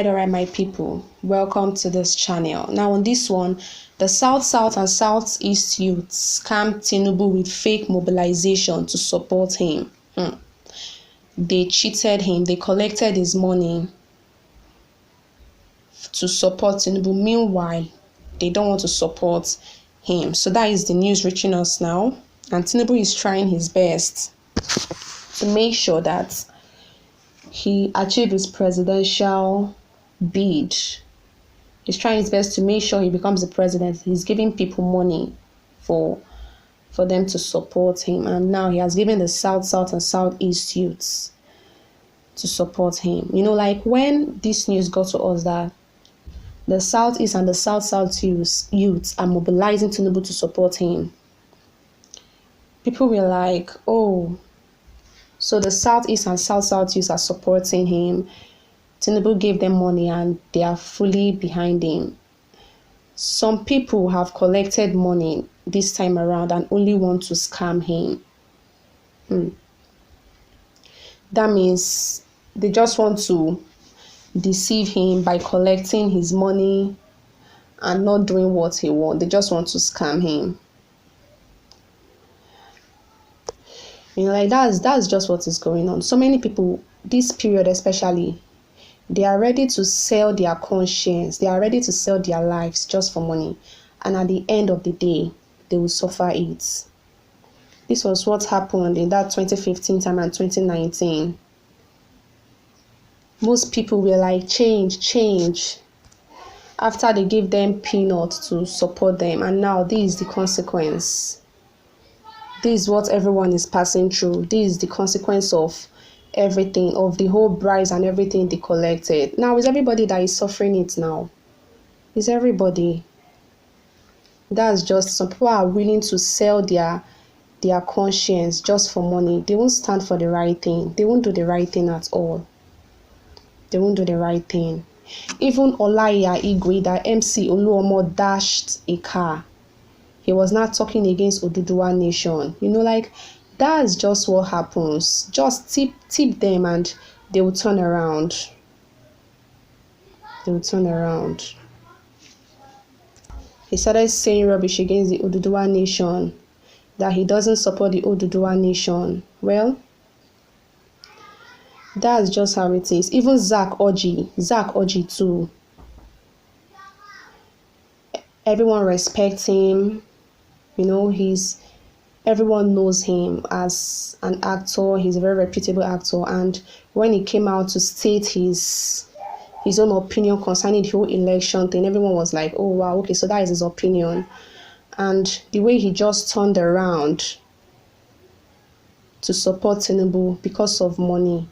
All right, my people. Welcome to this channel. Now, on this one, the South and Southeast youths scammed Tinubu with fake mobilization to support him. They cheated him. They collected his money to support Tinubu. Meanwhile, they don't want to support him. So that is the news reaching us now. And Tinubu is trying his best to make sure that he achieves his presidential bid. He's trying his best to make sure he becomes the president. He's giving people money for them to support him. And now he has given the South and Southeast youths to support him. You know, like when this news got to us that the Southeast and the South youths are mobilizing Tinubu to support him, people were like, oh, so the Southeast and South youths are supporting him. Tinubu gave them money and they are fully behind him. Some people have collected money this time around and only want to scam him. That means they just want to deceive him by collecting his money and not doing what he wants. They just want to scam him. You know, like that's just what is going on. So many people, this period especially, they are ready to sell their conscience. They are ready to sell their lives just for money. And at the end of the day, they will suffer it. This was what happened in that 2015 time and 2019. Most people were like, change. After they gave them peanuts to support them. And now this is the consequence. This is what everyone is passing through. This is the consequence of everything, of the whole bribes and everything they collected. Now, it's everybody that is suffering it now. It's everybody. That's just some people are willing to sell their conscience just for money. They won't stand for the right thing. They won't do the right thing at all. They won't do the right thing. Even Olaiya Igwe, that MC Oluomo dashed a car. He was not talking against Oduduwa Nation. You know, like, that's just what happens. Just tip them and they will turn around. They will turn around. He started saying rubbish against the Oduduwa Nation, that he doesn't support the Oduduwa Nation. Well, that's just how it is. Even Zach Oji too. Everyone respects him. You know, everyone knows him as an actor. He's a very reputable actor. And when he came out to state his own opinion concerning the whole election thing, everyone was like, oh, wow, okay, so that is his opinion. And the way he just turned around to support Tinubu because of money.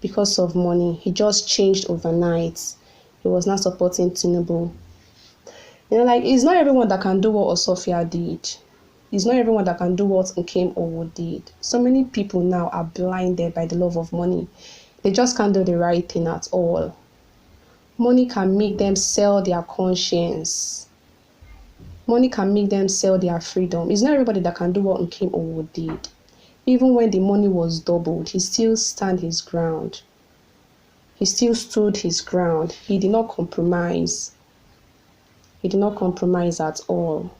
Because of money. He just changed overnight. He was not supporting Tinubu. You know, like, it's not everyone that can do what Osofia did. It's not everyone that can do what Nkem Owo did. So many people now are blinded by the love of money. They just can't do the right thing at all. Money can make them sell their conscience. Money can make them sell their freedom. It's not everybody that can do what Nkem Owo did. Even when the money was doubled, he still stood his ground. He still stood his ground. He did not compromise. He did not compromise at all.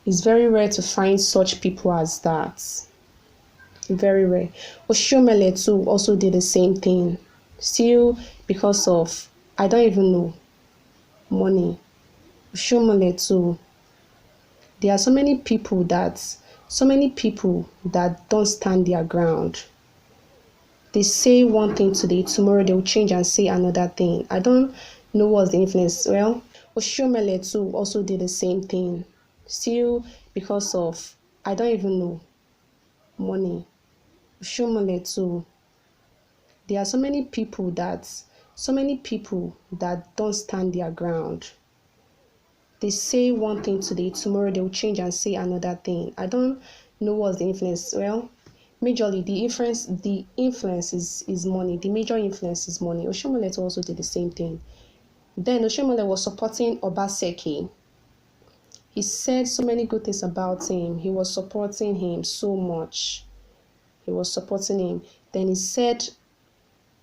It's very rare to find such people as that. Very rare. Oshiomhole too also did the same thing. Still, because of, I don't even know, money. Oshiomhole too. There are so many people that don't stand their ground. They say one thing today, tomorrow they will change and say another thing. I don't know what's the influence. Well, Oshiomhole too also did the same thing. Still, because of, I don't even know, money. Oshiomhole too. There are so many people that don't stand their ground. They say one thing today, tomorrow they will change and say another thing. I don't know what's the influence. Well, majorly the influence is money. The major influence is money. Oshiomhole also did the same thing. Then Oshiomhole was supporting Obaseki. He said so many good things about him. He was supporting him so much. He was supporting him. Then he said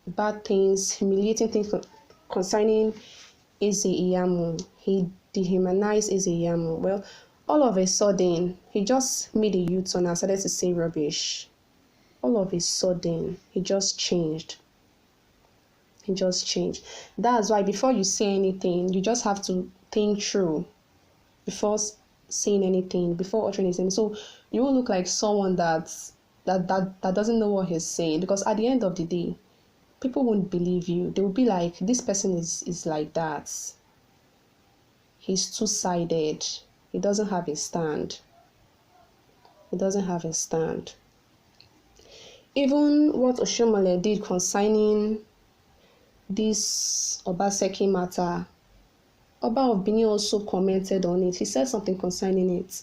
bad things, humiliating things concerning Eze Iyamu. He dehumanized Eze Iyamu. Well, all of a sudden, he just made a U-turn and started to say rubbish. All of a sudden, he just changed. He just changed. That's why before you say anything, you just have to think through before saying anything, before uttering anything. So you will look like someone that doesn't know what he's saying, because at the end of the day, people won't believe you. They will be like, this person is like that. He's two-sided. He doesn't have a stand. He doesn't have a stand. Even what Oshomole did concerning this Obaseki matter, Oba of Benin also commented on it. He said something concerning it,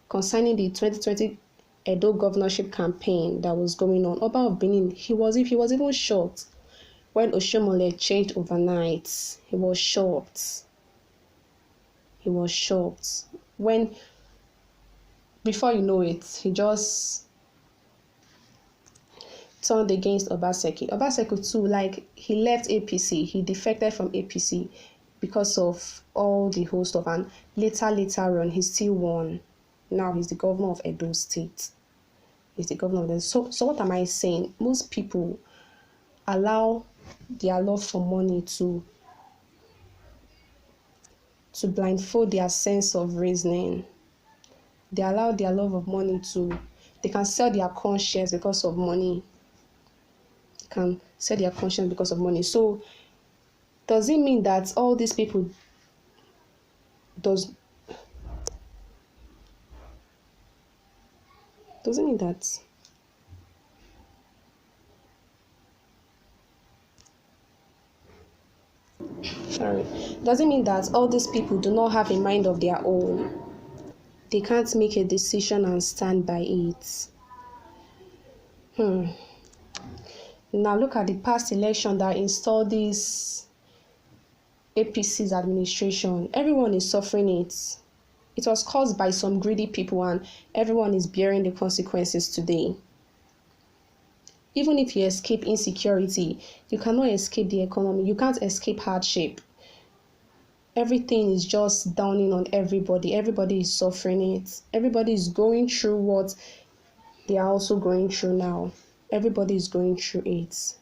concerning the 2020 Edo governorship campaign that was going on. Oba of Benin, he was even shocked when Oshomole changed overnight. He was shocked. He was shocked when, before you know it, he just turned against Obaseki. Obaseki too, like, he left APC. He defected from APC because of all the host of, and later on, he still won. Now he's the governor of Edo State. He's the governor of Edo. So what am I saying? Most people allow their love for money to blindfold their sense of reasoning. They allow their love of money to, they can sell their conscience because of money. Can sell their conscience because of money. So does it mean that all these people doesn't mean that doesn't mean that all these people do not have a mind of their own? They can't make a decision and stand by it. Now look at the past election that installed this APC's administration. Everyone is suffering it. It was caused by some greedy people, and everyone is bearing the consequences today. Even if you escape insecurity, you cannot escape the economy. You can't escape hardship. Everything is just downing on everybody. Everybody is suffering it. Everybody is going through what they are also going through now. Everybody is going through it.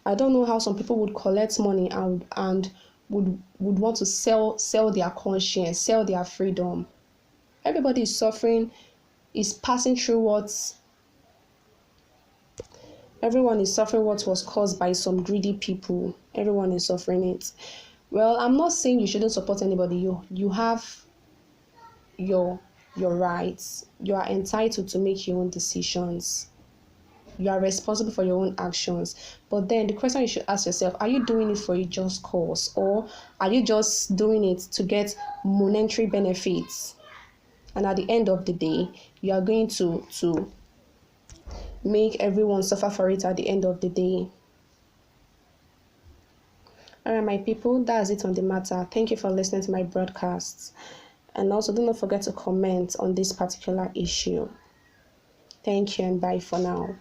I don't know how some people would collect money and would want to sell their conscience, sell their freedom. Everybody is suffering, is passing through what everyone is suffering what was caused by some greedy people. Everyone is suffering it. Well, I'm not saying you shouldn't support anybody. You have your rights. You are entitled to make your own decisions. You are responsible for your own actions. But then the question you should ask yourself, are you doing it for a just cause, or are you just doing it to get monetary benefits? And at the end of the day, you are going to make everyone suffer for it at the end of the day. All right, my people, that's it on the matter. Thank you for listening to my broadcasts. And also, do not forget to comment on this particular issue. Thank you and bye for now.